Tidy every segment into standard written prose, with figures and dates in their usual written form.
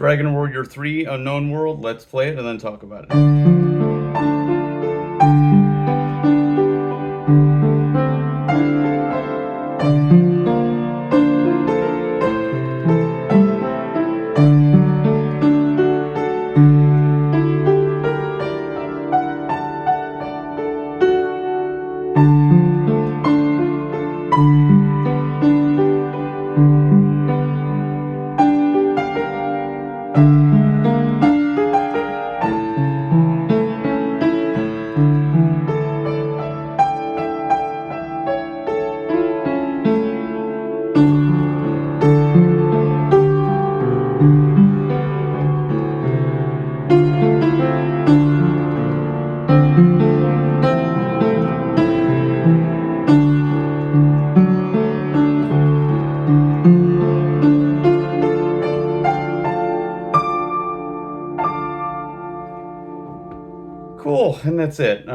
Dragon Warrior 3 Unknown World. Let's play it and then talk about it. Cool, and that's it.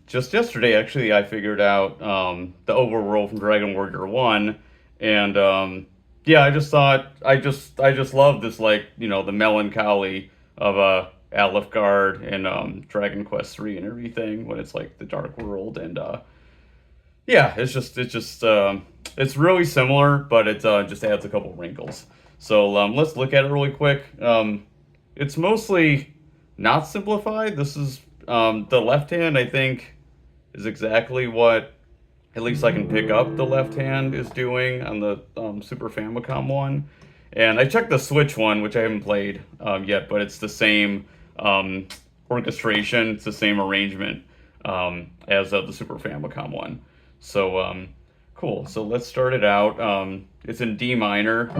Just yesterday, actually, I figured out the Overworld from Dragon Warrior 1, and yeah, I just thought I just love this, like, the melancholy of Aleph Guard and Dragon Quest 3 and everything when it's like the Dark World, and yeah, it's really similar, but it just adds a couple wrinkles. So let's look at it really quick. It's mostly not simplified. This is the left hand, I think, is exactly what, at least I can pick up, the left hand is doing on the Super Famicom one. And I checked the Switch one, which I haven't played yet, but it's the same orchestration, it's the same arrangement as the Super Famicom one. So cool. So let's start it out. It's in D minor.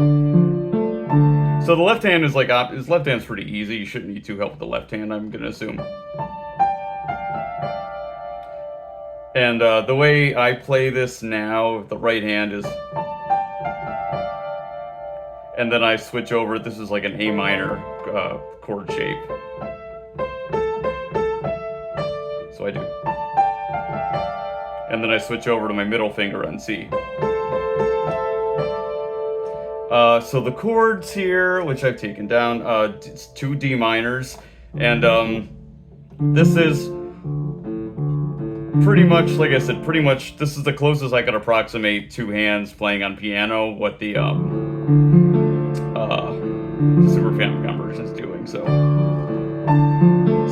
So the left hand is like, his left hand's pretty easy. You shouldn't need too help with the left hand, I'm gonna assume. And the way I play this now, the right hand is, and then I switch over. This is like an A minor chord shape. So I do. And then I switch over to my middle finger on C. So the chords here, which I've taken down, it's 2 D minors, and this is pretty much, like I said, this is the closest I could approximate 2 hands playing on piano what the Super Famicom version is doing. So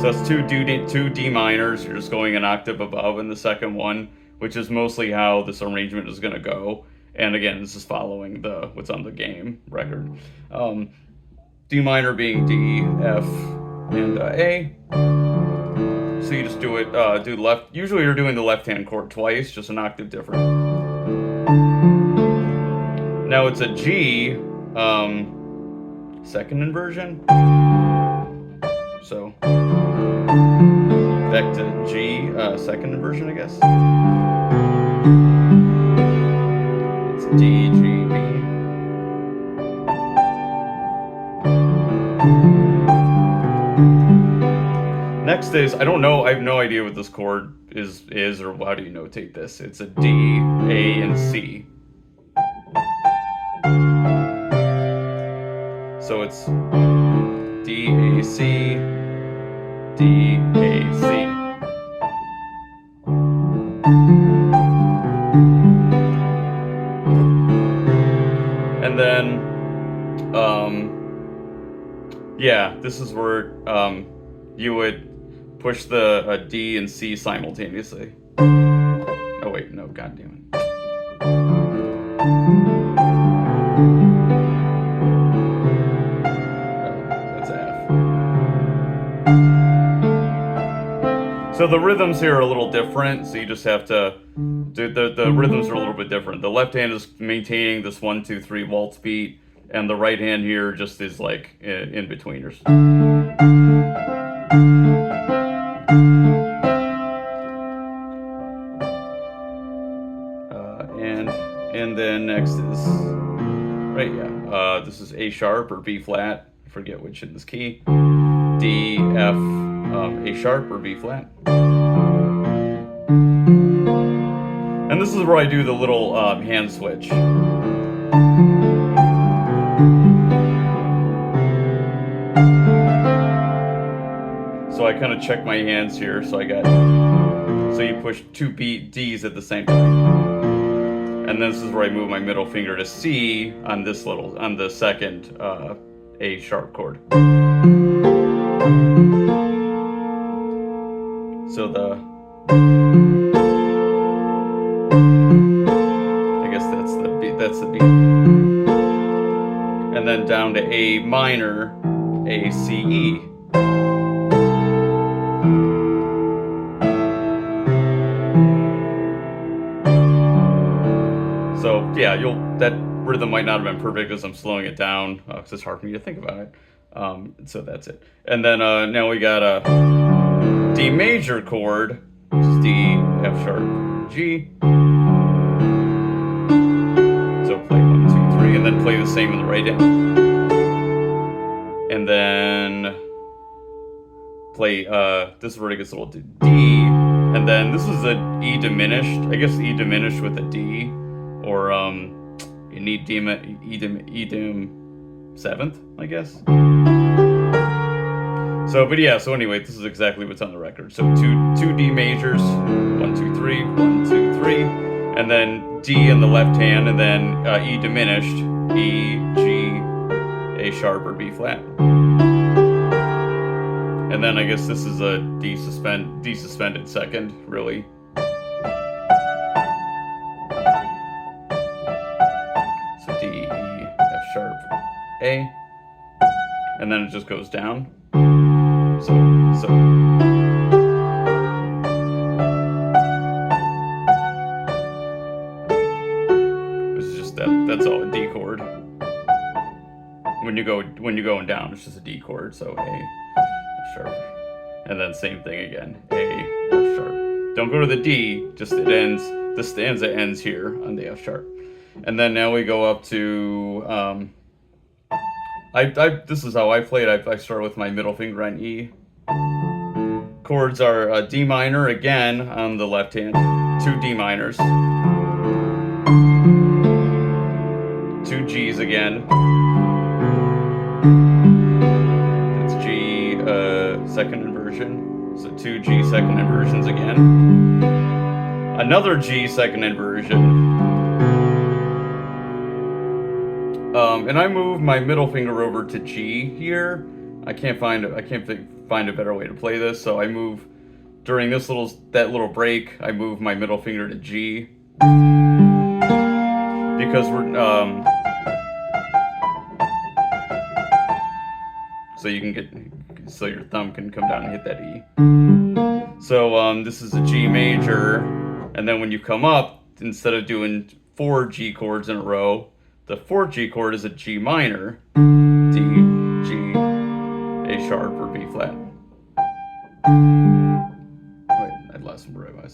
that's 2 D minors. You're just going an octave above in the second one, which is mostly how this arrangement is going to go. And again, this is following what's on the game record. D minor being D, F, and A. So you just do it, do left. Usually you're doing the left hand chord twice, just an octave different. Now it's a G, second inversion. So back to G, second inversion, I guess. D, G, B. Next is, I don't know, I have no idea what this chord is or how do you notate this. It's a D, A, and C. So it's D, A, C, D, A, C. And then, yeah, this is where you would push the D and C simultaneously. Oh wait, no, goddamn it. That's F. So the rhythms here are a little different, so you just have to do the rhythms are a little bit different. The left hand is maintaining this 1, 2, 3 waltz beat, and the right hand here just is like in betweeners. And then next is right, yeah. This is A sharp or B flat. I forget which in this key. D, F, A sharp or B flat. And this is where I do the little hand switch. So I kind of check my hands here. So I got, so you push two Ds at the same time. And this is where I move my middle finger to C on this on the second A sharp chord. So I guess that's the B. And then down to A minor, A, C, E. So yeah, that rhythm might not have been perfect because I'm slowing it down because it's hard for me to think about it. So that's it. And then now we got a D major chord, which is D, F sharp, G. So play 1, 2, 3, and then play the same in the right hand. And then play, this is where it gets a little D, and then this is a E diminished, I guess E diminished with a D, or you need E dim 7th, I guess. So, but yeah, so anyway, this is exactly what's on the record. So two D majors, 1, 2, 3, 1, 2, 3, and then D in the left hand, and then E diminished, E, G, A sharp, or B flat. And then I guess this is a D suspended second, really. So D, E, F sharp, A, and then it just goes down. So it's just that's all a D chord. When you're going down, it's just a D chord. So A, F sharp, and then same thing again. A, F sharp. Don't go to the D. Just it ends. The stanza ends here on the F sharp, and then now we go up to. This is how I play it. I start with my middle finger on E. Chords are D minor again on the left hand, 2 D minors, 2 Gs again. That's G second inversion, so 2 G second inversions again. Another G second inversion. And I move my middle finger over to G here. I can't find a better way to play this, so I move during that little break. I move my middle finger to G because we're so your thumb can come down and hit that E. So this is a G major, and then when you come up, instead of doing 4 G chords in a row, the 4th G chord is a G minor, D, G, A sharp, or B flat. Wait, I lost where I was.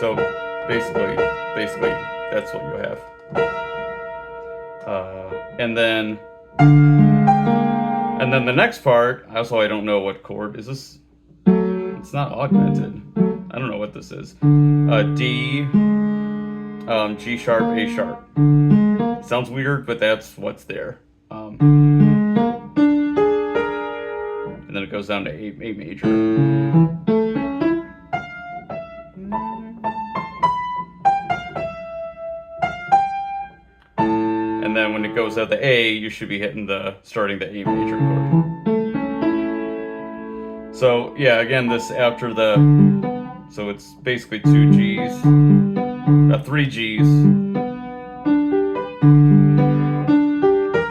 So basically, that's what you have. And then the next part, also I don't know what chord is this. It's not augmented. I don't know what this is. D, G sharp, A sharp. Sounds weird, but that's what's there. And then it goes down to A major. And then when it goes out the A, you should be starting the A major chord. So yeah, again, so it's basically 2 Gs, 3 Gs,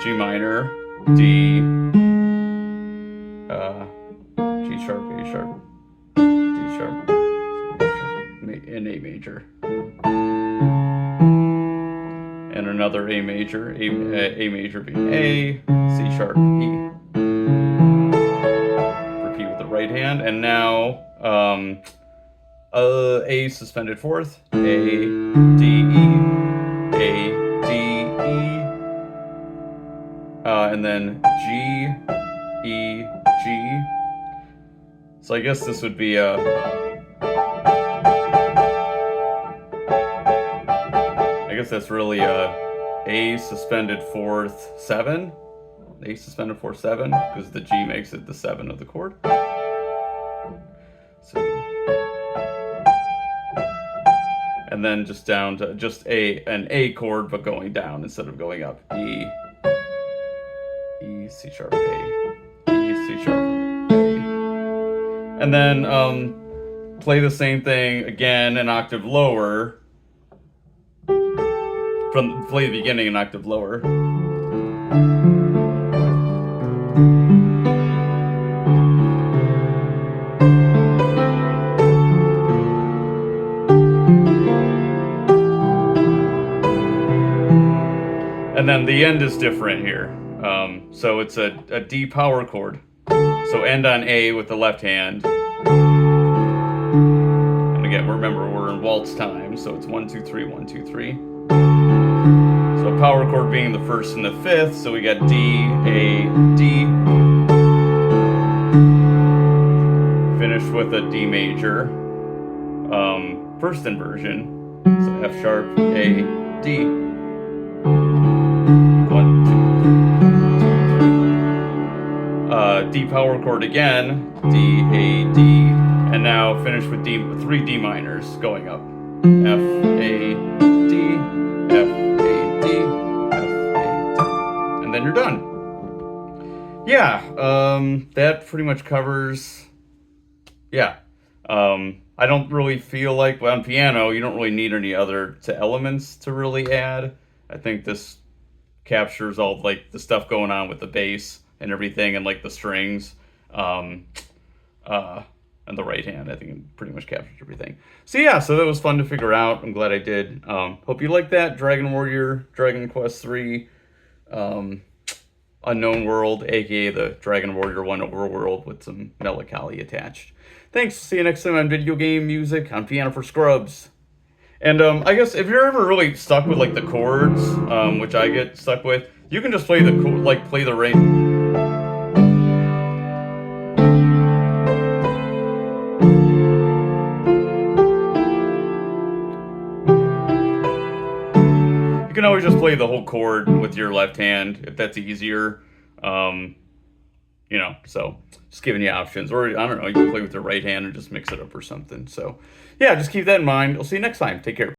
G minor, D, G sharp, A sharp, D sharp, and A major. And another A major, A major being A, C sharp, E. Repeat with the right hand, and now A suspended 4th, A, D, E, A, D, E, and then G, E, G. So I guess this would be a guess that's really A suspended fourth 7. A suspended fourth 7, because the G makes it the 7 of the chord. So, and then just down to just an A chord, but going down instead of going up. E, C sharp, A, E, C sharp, A. And then play the same thing again an octave lower. Play the beginning an octave lower. And then the end is different here. So it's a D power chord. So end on A with the left hand. And again, remember we're in waltz time, so it's 1, 2, 3, 1, 2, 3. So power chord being the first and the fifth, so we got D, A, D. Finish with a D major. First inversion. So F sharp, A, D. 1, 2, 3. D power chord again, D, A, D, and now finish with 3 D minors going up. F, A, D, F, A, D, F, A, D. And then you're done. Yeah, that pretty much covers, yeah. I don't really feel like, on piano, you don't really need any other elements to really add. I think this captures all like the stuff going on with the bass and everything, and like the strings, and the right hand. I think it pretty much captures everything. So yeah, so that was fun to figure out. I'm glad I did. Hope you liked that. Dragon Warrior, Dragon Quest 3, Unknown World, aka the Dragon Warrior 1 Overworld with some melancholy attached. Thanks. See you next time on Video Game Music on Piano for Scrubs. And I guess if you're ever really stuck with like the chords, which I get stuck with, you can just play the play the rate. You can always just play the whole chord with your left hand if that's easier. You know, so just giving you options. Or, I don't know, you can play with your right hand and just mix it up or something. So, yeah, just keep that in mind. I'll see you next time. Take care.